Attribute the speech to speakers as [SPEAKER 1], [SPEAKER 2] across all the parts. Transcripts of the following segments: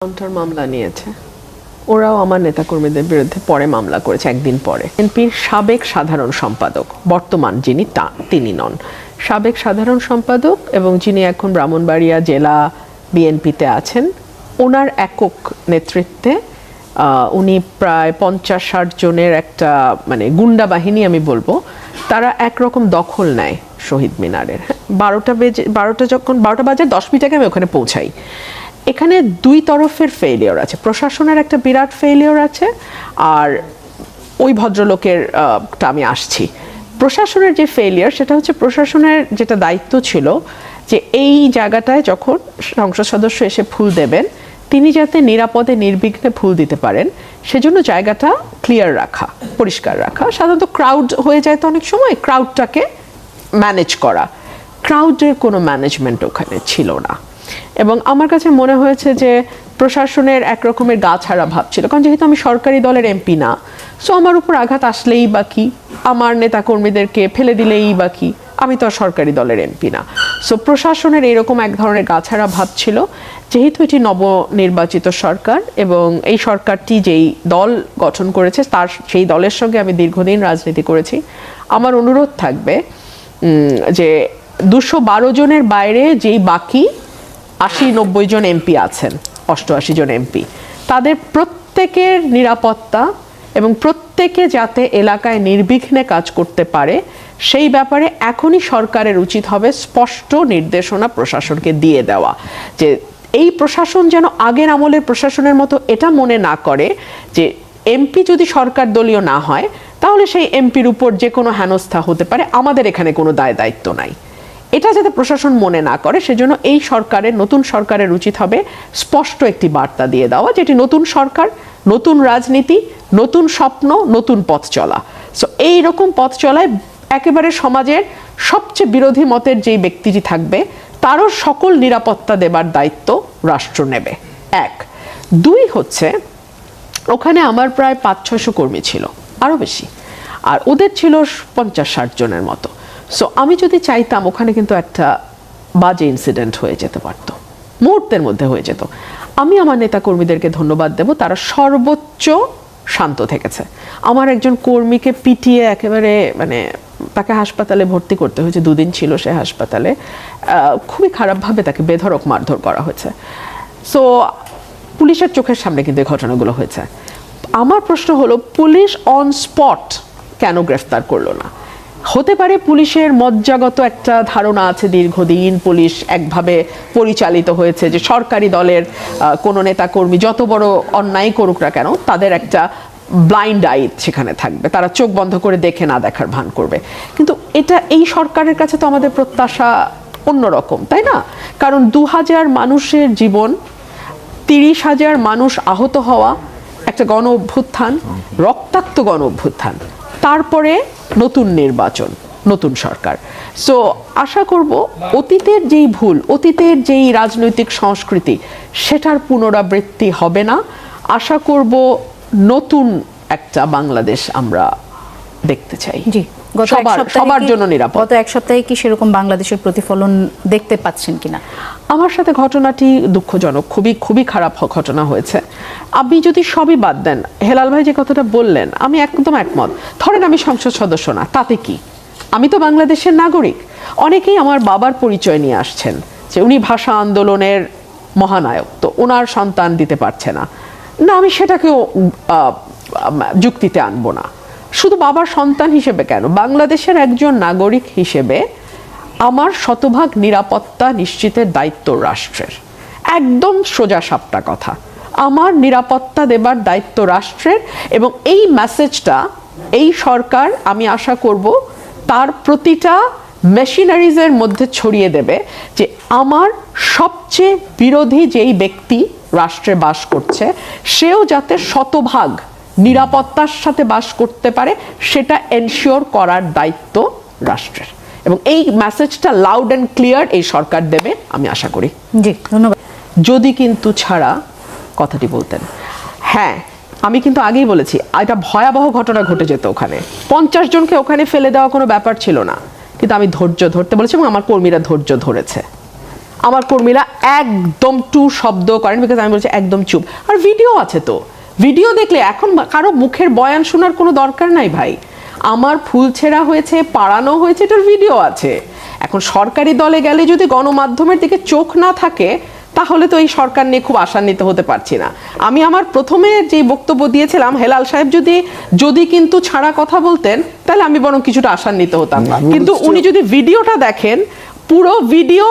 [SPEAKER 1] Counter মামলা নিয়েছে, ওরাও আমার নেতাকর্মীদের বিরুদ্ধে পরে মামলা করেছে একদিন পরে। বিএনপির সাবেক সাধারণ সম্পাদক, বর্তমান যিনি তিনি নন, সাবেক সাধারণ সম্পাদক এবং যিনি এখন ব্রাহ্মণবাড়িয়া জেলা বিএনপিতে আছেন, ওনার একক নেতৃত্বে উনি প্রায় 50-60 জনের একটা মানে গুন্ডা বাহিনী আমি বলবো, তারা একরকম দখল নেয় শহীদ মিনারের। 12টা বাজে 10 মিনিট আগে আমি ওখানে পৌঁছাই। এখানে দুই তরফের ফেইলিওর আছে, প্রশাসনের একটা বিরাট ফেইলিওর আছে, আর ওই ভদ্রলোকের আমি আসছি। প্রশাসনের যে ফেইলিয়ার সেটা হচ্ছে প্রশাসনের যেটা দায়িত্ব ছিল যে এই জায়গাটায় যখন সংসদ সদস্য এসে ফুল দেবেন তিনি যাতে নিরাপদে নির্বিঘ্নে ফুল দিতে পারেন সেজন্য জায়গাটা ক্লিয়ার রাখা, পরিষ্কার রাখা। সাধারণত ক্রাউড হয়ে যায় তো অনেক সময়, ক্রাউডটাকে ম্যানেজ করা, ক্রাউডের কোনো ম্যানেজমেন্ট ওখানে ছিল না। এবং আমার কাছে মনে হয়েছে যে প্রশাসনের একরকমের গা ছাড়া ভাব ছিল, কারণ যেহেতু আমি সরকারি দলের এমপি না, সো আমার উপর আঘাত আসলেই বা কি, আমার নেতাকর্মীদেরকে ফেলে দিলেই বা কি, আমি তো আর সরকারি দলের এমপি না। সো প্রশাসনের এইরকম এক ধরনের গা ছাড়া ভাব ছিল। যেহেতু এটি নবনির্বাচিত সরকার এবং এই সরকারটি যেই দল গঠন করেছে তার সেই দলের সঙ্গে আমি দীর্ঘদিন রাজনীতি করেছি, আমার অনুরোধ থাকবে যে 212 জনের বাইরে যেই বাকি 80-90 জন এমপি আছেন, 88 জন এমপি, তাদের প্রত্যেকের নিরাপত্তা এবং প্রত্যেকে যাতে এলাকায় নির্বিঘ্নে কাজ করতে পারে সেই ব্যাপারে এখনই সরকারের উচিত হবে স্পষ্ট নির্দেশনা প্রশাসনকে দিয়ে দেওয়া, যে এই প্রশাসন যেন আগের আমলের প্রশাসনের মতো এটা মনে না করে যে এমপি যদি সরকার দলীয় না হয় তাহলে সেই এমপির উপর যে কোনো হেনস্থা হতে পারে, আমাদের এখানে কোনো দায় দায়িত্ব নাই। এটা যাতে প্রশাসন মনে না করে সেজন্য এই সরকারের, নতুন সরকারের উচিত হবে স্পষ্ট একটি বার্তা দিয়ে দেওয়া, যেটি নতুন সরকার, নতুন রাজনীতি, নতুন স্বপ্ন, নতুন পথ চলা। সো এইরকম পথ চলায় একেবারে সমাজের সবচেয়ে বিরোধী মতের যেই ব্যক্তিটি থাকবে তারও সকল নিরাপত্তা দেবার দায়িত্ব রাষ্ট্র নেবে, 1। 2 হচ্ছে ওখানে আমার প্রায় 500-600 কর্মী ছিল, আরও বেশি, আর ওদের ছিল 50-60 জনের মতো। সো আমি যদি চাইতাম ওখানে কিন্তু একটা বাজে ইনসিডেন্ট হয়ে যেতে পারতো, মুহূর্তের মধ্যে হয়ে যেত। আমি আমার নেতাকর্মীদেরকে ধন্যবাদ দেব, তারা সর্বোচ্চ শান্ত থেকেছে। আমার একজন কর্মীকে পিটিয়ে একেবারে মানে তাকে হাসপাতালে ভর্তি করতে হয়েছে, 2 দিন ছিল সে হাসপাতালে, খুবই খারাপভাবে তাকে বেধড়ক মারধর করা হয়েছে। সো পুলিশের চোখের সামনে কিন্তু এই ঘটনাগুলো হয়েছে। আমার প্রশ্ন হলো পুলিশ অন স্পট কেন গ্রেফতার করলো না? হতে পারে পুলিশের মজ্জাগত একটা ধারণা আছে, দীর্ঘদিন পুলিশ একভাবে পরিচালিত হয়েছে যে সরকারি দলের কোনো নেতাকর্মী যত বড় অন্যায় করুক না কেন তাদের একটা ব্লাইন্ড আই সেখানে থাকবে, তারা চোখ বন্ধ করে দেখে না দেখার ভান করবে। কিন্তু এটা এই সরকারের কাছে তো আমাদের প্রত্যাশা অন্যরকম, তাই না? কারণ 2000 মানুষের জীবন, 30,000 মানুষ আহত হওয়া, একটা গণ অভ্যুত্থান, রক্তাক্ত গণ অভ্যুত্থান, তারপরে নতুন নির্বাচন, নতুন সরকার। সো আশা করব অতীতের যেই ভুল, অতীতের যেই রাজনৈতিক সংস্কৃতি সেটার পুনরাবৃত্তি হবে না। আশা করব নতুন একটা বাংলাদেশ আমরা দেখতে চাই।
[SPEAKER 2] জি,
[SPEAKER 1] সবার জন্য নিরাপদ।
[SPEAKER 2] গত এক সপ্তাহে কি সেরকম বাংলাদেশের প্রতিফলন দেখতে পাচ্ছেন কিনা?
[SPEAKER 1] আমার সাথে ঘটনাটি দুঃখজনক, খুবই খুবই খারাপ ঘটনা হয়েছে। আপনি যদি সবই বাদ দেন, হেলাল ভাই যে কথাটা বললেন আমি একদম একমত। ধরেন আমি সংসদ সদস্য না, তাতে কি? আমি তো বাংলাদেশের নাগরিক। অনেকেই আমার বাবার পরিচয় নিয়ে আসছেন যে উনি ভাষা আন্দোলনের মহানায়ক, তো ওনার সন্তান দিতে পারছে না। না, আমি সেটাকেও যুক্তিতে আনবো না। শুধু বাবার সন্তান হিসেবে কেন, বাংলাদেশের একজন নাগরিক হিসেবে আমার শতভাগ নিরাপত্তা নিশ্চিতের দায়িত্ব রাষ্ট্রের। একদম সোজা সাপটা কথা, আমার নিরাপত্তা দেবার দায়িত্ব রাষ্ট্রের। এবং এই মেসেজটা এই সরকার, আমি আশা করব, তার প্রতিটা মেশিনারিজের মধ্যে ছড়িয়ে দেবে যে আমার সবচেয়ে বিরোধী যেই ব্যক্তি রাষ্ট্রে বাস করছে সেও যাতে শতভাগ নিরাপত্তার সাথে বাস করতে পারে সেটা এনশিওর করার দায়িত্ব রাষ্ট্রের। এবং এই মেসেজটা লাউড অ্যান্ড ক্লিয়ার এই সরকার দেবে আমি আশা করি।
[SPEAKER 2] জি, ধন্যবাদ।
[SPEAKER 1] যদি কিন্তু ছাড়া কথাটি বলতেন, হ্যাঁ আমি কিন্তু আগেই বলেছি এটা ভয়াবহ ঘটনা ঘটে যেত ওখানে, 50 জনকে ওখানে ফেলে দেওয়া কোনো ব্যাপার ছিল না, কিন্তু আমি ধৈর্য ধরতে বলেছি এবং আমার কর্মীরা ধৈর্য ধরেছে। আমার কর্মীরা একদম টু শব্দ করেন, বিকজ আমি বলছি একদম চুপ। আর ভিডিও আছে তো, ভিডিও দেখলে এখন কারো মুখের বয়ান শোনার কোনো দরকার নাই ভাই। আমার ফুল ছেঁড়া হয়েছে, পাড়ানো হয়েছে, এটার ভিডিও আছে। এখন সরকারি দলে গেলে যদি গণমাধ্যমের দিকে চোখ না থাকে, তাহলে তো এই সরকার নিয়ে খুব আশান্বিত হতে পারছি না। আমি আমার প্রথমে যে বক্তব্য দিয়েছিলাম, হেলাল সাহেব যদি কিন্তু ছাড়া কথা বলতেন, তাহলে আমি বরং কিছুটা আশান্বিত হতাম। কিন্তু উনি যদি ভিডিওটা দেখেন, পুরো ভিডিও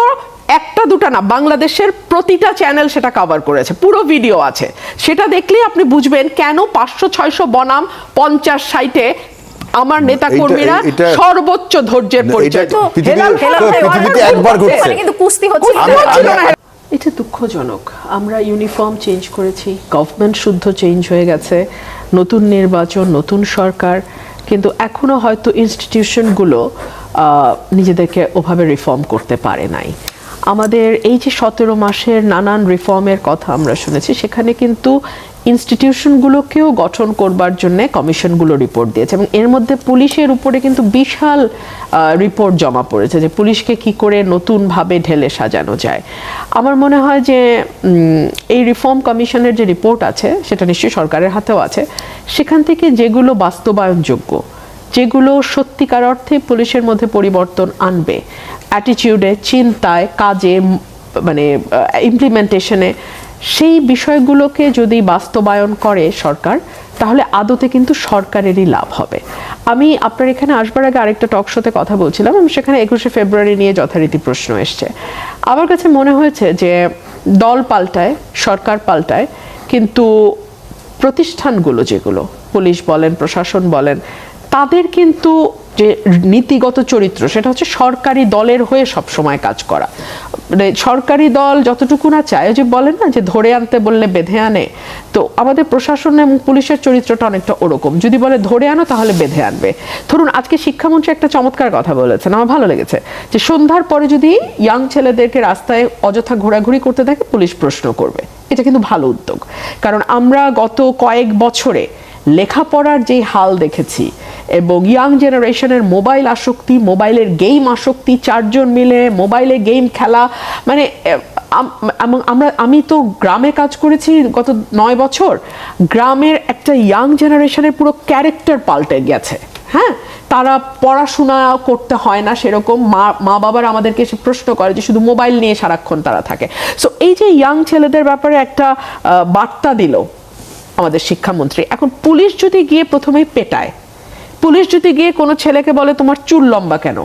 [SPEAKER 1] একটা দুটা না, বাংলাদেশের প্রতিটা চ্যানেল সেটা কভার করেছে, পুরো ভিডিও আছে। সেটা দেখলেই আপনি বুঝবেন কেন 500-600 বনাম 50-60-এ আমার নেতা কর্মীরা সর্বোচ্চ ধৈর্যের পরিচয়। এটা দুঃখজনক। আমরা ইউনিফর্ম চেঞ্জ করেছি, গভর্নমেন্ট শুদ্ধ চেঞ্জ হয়ে গেছে, নতুন নির্বাচন, নতুন সরকার, কিন্তু এখনো হয়তো ইনস্টিটিউশনগুলো নিজেদেরকে ওভাবে রিফর্ম করতে পারে নাই। আমাদের এই যে 17 মাসের নানান রিফর্মের কথা আমরা শুনেছি, সেখানে কিন্তু ইনস্টিটিউশনগুলোকেও গঠন করবার জন্য কমিশনগুলো রিপোর্ট দিয়েছে, এবং এর মধ্যে পুলিশের উপরে কিন্তু বিশাল রিপোর্ট জমা পড়েছে যে পুলিশকে কি করে নতুনভাবে ঢেলে সাজানো যায়। আমার মনে হয় যে এই রিফর্ম কমিশনের যে রিপোর্ট আছে, সেটা নিশ্চয়ই সরকারের হাতেও আছে, সেখান থেকে যেগুলো বাস্তবায়নযোগ্য, যেগুলো সত্যিকার অর্থে পুলিশের মধ্যে পরিবর্তন আনবে, অ্যাটিটিউডে, চিন্তায়, কাজে, মানে ইমপ্লিমেন্টেশনে, সেই বিষয়গুলোকে যদি বাস্তবায়ন করে সরকার, তাহলে আদতে কিন্তু সরকারেরই লাভ হবে। আমি আপনার এখানে আসবার আগে আরেকটা টক শোতে কথা বলছিলাম, আমি সেখানে 21শে ফেব্রুয়ারি নিয়ে যথারীতি প্রশ্ন এসছে। আমার কাছে মনে হয়েছে যে দল পাল্টায়, সরকার পাল্টায়, কিন্তু প্রতিষ্ঠানগুলো, যেগুলো পুলিশ বলেন, প্রশাসন বলেন, তাদের কিন্তু যে নীতিগত চরিত্র, সেটা হচ্ছে সরকারি দলের হয়ে সব সময় কাজ করা। মানে সরকারি দল যতটুকু না চায়, যে বলেন না যে ধরে আনতে বললে বেঁধে আনে, তো আমাদের প্রশাসন এবং পুলিশের চরিত্রটা অনেকটা ওরকম। যদি বলে ধরে আনো, তাহলে বেঁধে আনবে। ধরুন আজকে শিক্ষামন্ত্রী একটা চমৎকার কথা বলেছেন, আমার ভালো লেগেছে, যে সন্ধ্যার পরে যদি ইয়াং ছেলেদেরকে রাস্তায় অযথা ঘোরাঘুরি করতে থাকে, পুলিশ প্রশ্ন করবে। এটা কিন্তু ভালো উদ্যোগ, কারণ আমরা গত কয়েক বছরে লেখাপড়ার যে হাল দেখেছি, এবং ইয়াং জেনারেশনের মোবাইল আসক্তি, মোবাইলের গেম আসক্তি, 4 জন মিলে মোবাইলে গেম খেলা, মানে আমি তো গ্রামে কাজ করেছি গত 9 বছর, গ্রামের একটা ইয়াং জেনারেশনের পুরো ক্যারেক্টার পাল্টে গেছে। হ্যাঁ, তারা পড়াশোনা করতে হয় না সেরকম, মা বাবার আমাদেরকে এসে প্রশ্ন করে যে শুধু মোবাইল নিয়ে সারাক্ষণ তারা থাকে। সো এই যে ইয়াং ছেলেদের ব্যাপারে একটা বার্তা দিল আমাদের শিক্ষামন্ত্রী, এখন পুলিশ যদি গিয়ে প্রথমেই পেটায়, পুলিশ যদি গিয়ে কোনো ছেলেকে বলে তোমার চুল লম্বা কেন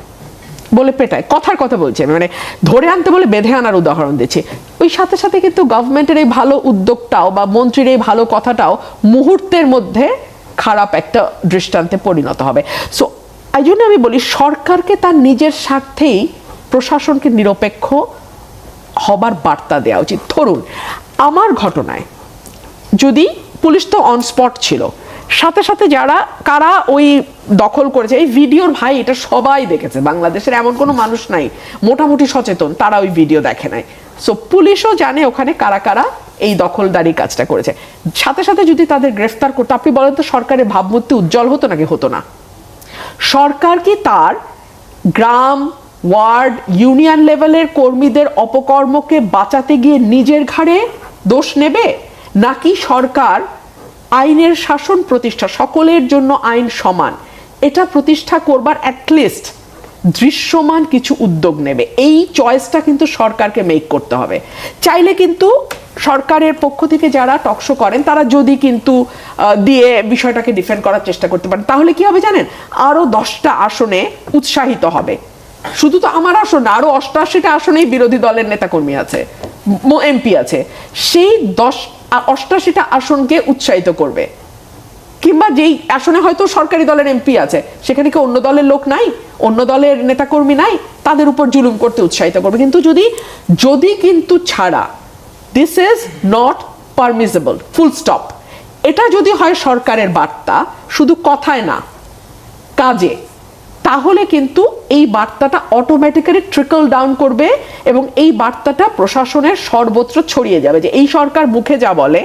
[SPEAKER 1] বলে পেটায়, কথার কথা বলছে, মানে ধরে আনতে বলে বেঁধে আনার উদাহরণ দিচ্ছি, ওই সাথে সাথে কিন্তু গভর্নমেন্টের এই ভালো উদ্যোগটাও বা মন্ত্রীর এই ভালো কথাটাও মুহূর্তের মধ্যে খারাপ একটা দৃষ্টান্তে পরিণত হবে। সো এই জন্য আমি বলি, সরকারকে তার নিজের স্বার্থেই প্রশাসনকে নিরপেক্ষ হবার বার্তা দেওয়া উচিত। ধরুন আমার ঘটনায় যদি পুলিশ তো অন স্পট ছিল, সাথে সাথে কারা ওই দখল করেছে, এই ভিডিওর ভাই এটা সবাই দেখেছে, বাংলাদেশের এমন কোনো মানুষ নাই মোটামুটি সচেতন তারা ওই ভিডিও দেখে নাই। সো পুলিশও জানে ওখানে কারা কারা এই দখলদারি কাজটা করেছে। সাথে সাথে যদি তাদের গ্রেফতার করতো, আপনি বলেন তো সরকারের ভাবমূর্তি উজ্জ্বল হতো নাকি হতো না? সরকার কি তার গ্রাম, ওয়ার্ড, ইউনিয়ন লেভেলের কর্মীদের অপকর্মকে বাঁচাতে গিয়ে নিজের ঘাড়ে দোষ নেবে, নাকি সরকার আইনের শাসন প্রতিষ্ঠা, সকলের জন্য আইন সমান, এটা প্রতিষ্ঠা করবার অ্যাটলিস্ট দৃশ্যমান কিছু উদ্যোগ নেবে? এই চয়েসটা কিন্তু সরকারকে মেক করতে হবে। চাইলে কিন্তু সরকারের পক্ষ থেকে যারা টকশো করেন, তারা যদি কিন্তু দিয়ে বিষয়টাকে ডিফেন্ড করার চেষ্টা করতে পারেন, তাহলে কি হবে জানেন? আরো 10টা আসনে উৎসাহিত হবে। শুধু তো আমার আসন না, আরো 88টা আসনেই বিরোধী দলের নেতাকর্মী আছে, এমপি আছে, সেই 88টা আসনকে উৎসাহিত করবে। কিংবা যেই আসনে হয়তো সরকারি দলের এমপি আছে, সেখানে কি অন্য দলের লোক নাই, অন্য দলের নেতাকর্মী নাই, তাদের উপর জুলুম করতে উৎসাহিত করবে। কিন্তু যদি কিন্তু ছাড়া, this is not permissible, full stop, এটা যদি হয় সরকারের বার্তা, শুধু কথায় না কাজে, তাহলে কিন্তু এই বার্তাটা অটোমেটিক্যালি ট্রিকল ডাউন করবে, এবং এই বার্তাটা প্রশাসনের সর্বত্র ছড়িয়ে যাবে যে এই সরকার মুখে যা বলে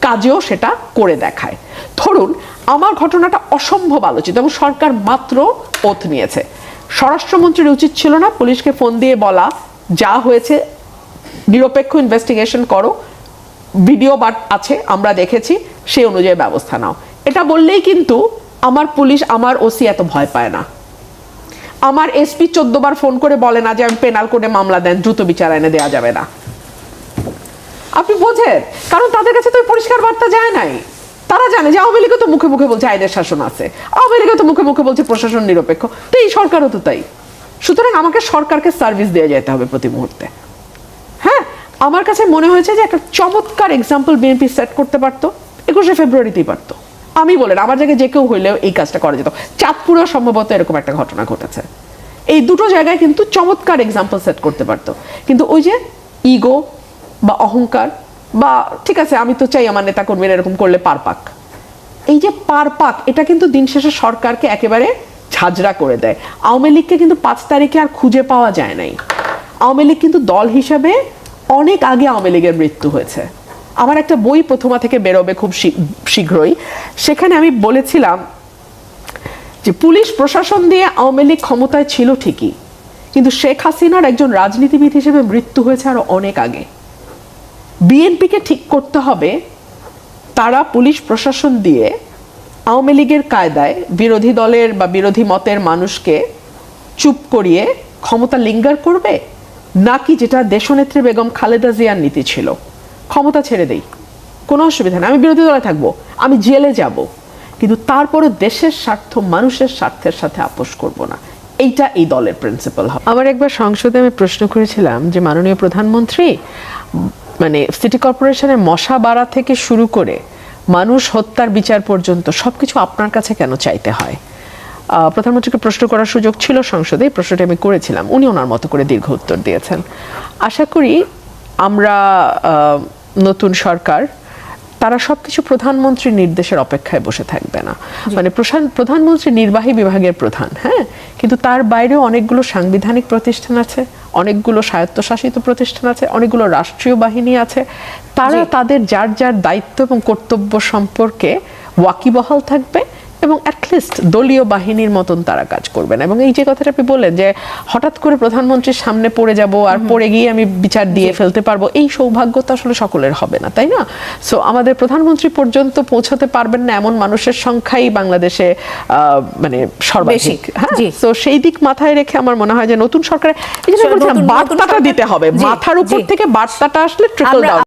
[SPEAKER 1] কাজেও সেটা করে দেখায়। ধরুন আমার ঘটনাটা অসম্ভব আলোচিত, এবং সরকার মাত্র ওথ নিয়েছে। স্বরাষ্ট্রমন্ত্রীর উচিত ছিল না পুলিশকে ফোন দিয়ে বলা যা হয়েছে নিরপেক্ষ ইনভেস্টিগেশন করো, ভিডিও বাট আছে আমরা দেখেছি, সেই অনুযায়ী ব্যবস্থা নাও। এটা বললেই কিন্তু আমার পুলিশ, আমার ওসি এত ভয় পায় না। আমার এসপি 14 বার ফোন করে বলে না যে আমি পেনাল কোডে মামলা দেন, দ্রুত বিচার আইনে দেওয়া যাবে না। আপনি বোঝেন, কারণ তাদের কাছে তো পরিষ্কার বার্তা যায় নাই। তারা জানে যে আওয়ামী লীগও তো মুখে মুখে বলছে আইনের শাসন আছে, আওয়ামী লীগও তো মুখে মুখে বলছে প্রশাসন নিরপেক্ষ, তো এই সরকারও তো তাই। সুতরাং আমাকে সরকারকে সার্ভিস দিয়ে যেতে হবে প্রতি মুহূর্তে। হ্যাঁ, আমার কাছে মনে হয়েছে যে একটা চমৎকার এক্সাম্পল বিএনপি সেট করতে পারতো, 21শে ফেব্রুয়ারিতেই পারতো। আমি বলেন, আমার জায়গায় যে কেউ হইলেও এই কাজটা করা যেত। চাঁদপুরেও সম্ভবত এরকম একটা ঘটনা ঘটেছে। এই দুটো জায়গায় কিন্তু চমৎকার এক্সাম্পল সেট করতে পারতো। কিন্তু ওই যে ইগো বা অহংকার বা ঠিক আছে আমি তো চাই আমার নেতা কর্মীরা এরকম করলে পার পাক, এই যে পার পাক, এটা কিন্তু দিন শেষে সরকারকে একেবারে ঝাঁঝরা করে দেয়। আওয়ামী লীগকে কিন্তু 5 তারিখে আর খুঁজে পাওয়া যায় নাই। আওয়ামী লীগ কিন্তু দল হিসাবে অনেক আগে আওয়ামী লীগের মৃত্যু হয়েছে। আমার একটা বই প্রথমা থেকে বেরোবে খুব শীঘ্রই, সেখানে আমি বলেছিলাম যে পুলিশ প্রশাসন দিয়ে আওয়ামী লীগ ক্ষমতায় ছিল ঠিকই, কিন্তু শেখ হাসিনার একজন রাজনীতিবিদ হিসেবে মৃত্যু হয়েছে আরো অনেক আগে। বিএনপিকে ঠিক করতে হবে তারা পুলিশ প্রশাসন দিয়ে আওয়ামী লীগের কায়দায় বিরোধী দলের বা বিরোধী মতের মানুষকে চুপ করিয়ে ক্ষমতা লিঙ্গার করবে, নাকি যেটা দেশনেত্রী বেগম খালেদা জিয়ার নীতি ছিল, ক্ষমতা ছেড়ে দেই, কোনো অসুবিধা নেই, আমি বিরোধী দলে থাকবো, আমি জেলে যাব, কিন্তু তারপরে দেশের স্বার্থ মানুষের স্বার্থের সাথে আপোষ করব না। এইটা এই দলের প্রিন্সিপাল হবে। আমার একবার সংসদে আমি প্রশ্ন করেছিলাম যে মাননীয় প্রধানমন্ত্রী, মানে সিটি কর্পোরেশনের মশা বাড়া থেকে শুরু করে মানুষ হত্যার বিচার পর্যন্ত সবকিছু আপনার কাছে কেন চাইতে হয়? প্রধানমন্ত্রীকে প্রশ্ন করার সুযোগ ছিল সংসদে, এই প্রশ্নটি আমি করেছিলাম, উনি ওনার মতো করে দীর্ঘ উত্তর দিয়েছেন। আশা করি আমরা নতুন সরকার তারা সবকিছু প্রধানমন্ত্রীর নির্দেশের অপেক্ষায় বসে থাকবে না। মানে প্রধানমন্ত্রী নির্বাহী বিভাগের প্রধান, হ্যাঁ, কিন্তু তার বাইরেও অনেকগুলো সাংবিধানিক প্রতিষ্ঠান আছে, অনেকগুলো স্বায়ত্তশাসিত প্রতিষ্ঠান আছে, অনেকগুলো রাষ্ট্রীয় বাহিনী আছে। তারা তাদের যার যার দায়িত্ব এবং কর্তব্য সম্পর্কে ওয়াকিবহাল থাকবে এবং অ্যাটলিস্ট দলীয় বাহিনীর মতন তারা কাজ করবেন। এবং এই যে কথাটা আপনি বললেন যে হঠাৎ করে প্রধানমন্ত্রীর সামনে পড়ে যাব আর পড়ে গিয়ে আমি বিচার দিয়ে ফেলতে পারবো, এই সৌভাগ্য তো আসলে সকলের হবে না, তাই না? সো আমাদের প্রধানমন্ত্রী পর্যন্ত পৌঁছাতে পারবেন না এমন মানুষের সংখ্যাই বাংলাদেশে মানে সর্বাধিক। হ্যাঁ, তো সেই দিক মাথায় রেখে আমার মনে হয় যে নতুন সরকারের বার্তাটা দিতে হবে, মাথার উপর থেকে বার্তাটা আসলে ট্রিকল ডাউন।